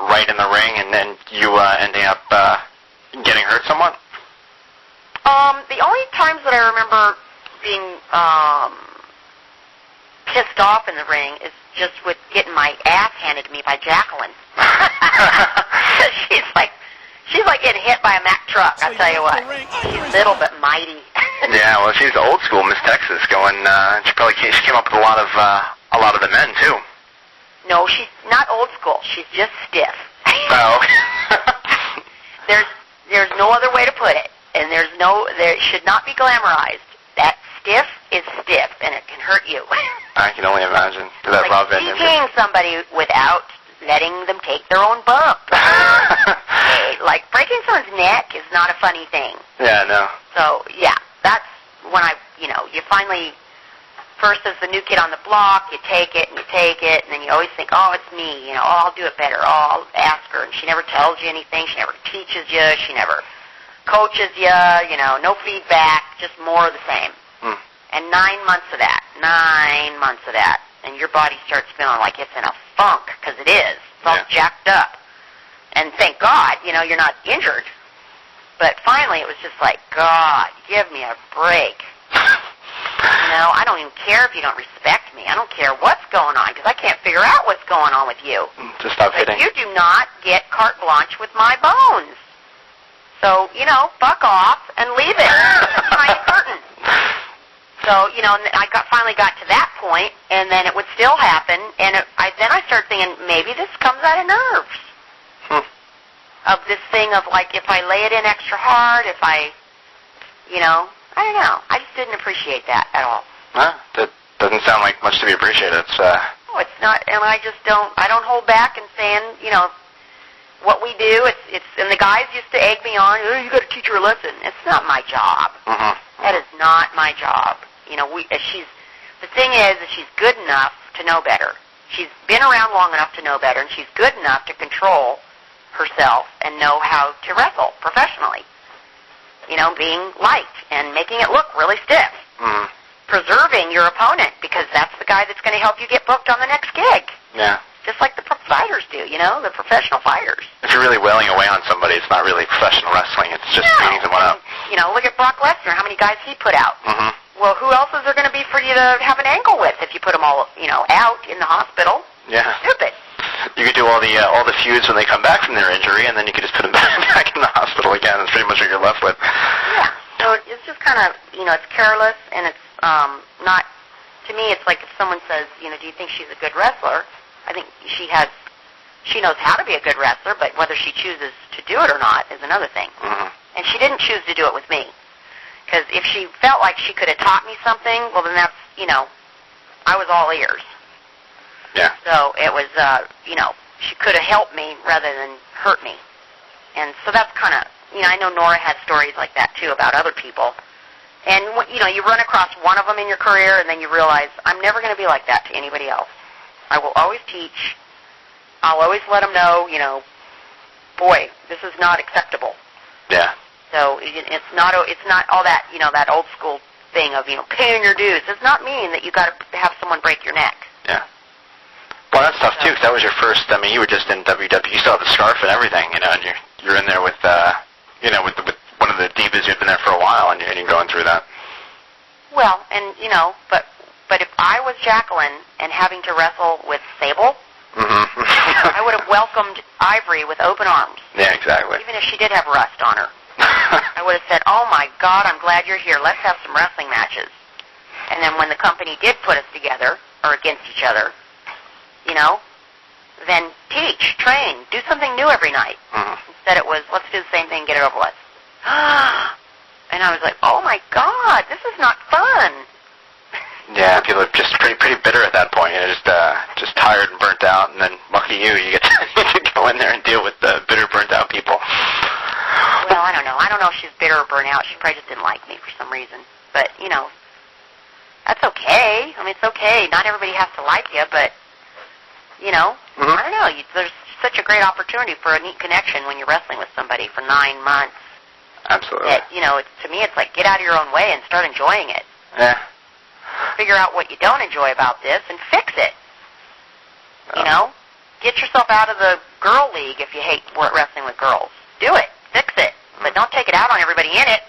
right in the ring and then you ending up getting hurt somewhat? The only times that I remember being pissed off in the ring is just with getting my ass handed to me by Jacqueline. She's like getting hit by a Mack truck, I'll tell you what. She's little but mighty. Yeah, well, she's old school Miss Texas going, she came up with a lot of the men, too. No, she's not old school. She's just stiff. Oh. There's no other way to put it. And there should not be glamorized. That stiff is stiff, and it can hurt you. I can only imagine. That like teaching somebody without letting them take their own bump. Like breaking someone's neck is not a funny thing. Yeah, no. So, yeah, that's when you finally, first as the new kid on the block, you take it, and then you always think, oh, it's me, I'll do it better, I'll ask her, and she never tells you anything, she never teaches you, she never coaches you, no feedback, just more of the same. Hmm. And 9 months of that, and your body starts feeling like it's in a funk, because it is. It's all jacked up. And thank God, you're not injured. But finally it was just like, God, give me a break. I don't even care if you don't respect me. I don't care what's going on, because I can't figure out what's going on with you. Just stop hitting. You do not get carte blanche with my bones. So, fuck off and leave it. Behind the curtain. So, and I finally got to that point, and then it would still happen, and then I started thinking, maybe this comes out of nerves. Of this thing of, like, if I lay it in extra hard, if I don't know. I just didn't appreciate that at all. That doesn't sound like much to be appreciated. No, it's not, and I don't hold back in saying, what we do, and the guys used to egg me on, you got to teach her a lesson. It's not my job. Mm-hmm. That is not my job. The thing is that she's good enough to know better. She's been around long enough to know better, and she's good enough to control herself and know how to wrestle professionally. Being light and making it look really stiff. Mm-hmm. Preserving your opponent, because that's the guy that's going to help you get booked on the next gig. Yeah. Just like the fighters do, the professional fighters. If you're really wailing away on somebody, it's not really professional wrestling. It's just beating someone up. Look at Brock Lesnar, how many guys he put out. Mm-hmm. Well, who else is there going to be for you to have an angle with if you put them all, out in the hospital? Yeah. Stupid. You could do all the feuds when they come back from their injury, and then you could just put them back in the hospital again. That's pretty much what you're left with. Yeah. So it's just kind of, it's careless, and it's not, to me, it's like if someone says, do you think she's a good wrestler? I think she knows how to be a good wrestler, but whether she chooses to do it or not is another thing. Mm-hmm. And she didn't choose to do it with me. Because if she felt like she could have taught me something, well, then that's, I was all ears. Yeah. So it was, she could have helped me rather than hurt me. And so that's kind of, I know Nora had stories like that, too, about other people. And, you run across one of them in your career, and then you realize, I'm never going to be like that to anybody else. I will always teach. I'll always let them know, boy, this is not acceptable. Yeah. So it's not all that, that old school thing of, paying your dues. Does not mean that you got to have someone break your neck. Yeah. Well, that's tough, too, because that was your first, you were just in WWE. You still have the scarf and everything, and you're in there with, with one of the divas who'd been there for a while, and you're going through that. Well, and, but if I was Jacqueline and having to wrestle with Sable, mm-hmm. I would have welcomed Ivory with open arms. Yeah, exactly. Even if she did have rust on her. I would have said, oh, my God, I'm glad you're here. Let's have some wrestling matches. And then when the company did put us together, or against each other, then teach, train, do something new every night. Mm-hmm. Instead it was, let's do the same thing, get it over with. And I was like, oh, my God, this is not fun. Yeah, people are just pretty bitter at that point. Just tired and burnt out, and then lucky you get to go in there and deal with the bitter, burnt out people. Well, I don't know. I don't know if she's bitter or burnt out. She probably just didn't like me for some reason. But, that's okay. I mean, it's okay. Not everybody has to like you, but, mm-hmm. I don't know. There's such a great opportunity for a neat connection when you're wrestling with somebody for 9 months. Absolutely. That, to me, it's like get out of your own way and start enjoying it. Yeah. Figure out what you don't enjoy about this and fix it. get yourself out of the girl league if you hate wrestling with girls. Do it. Fix it. But don't take it out on everybody in it.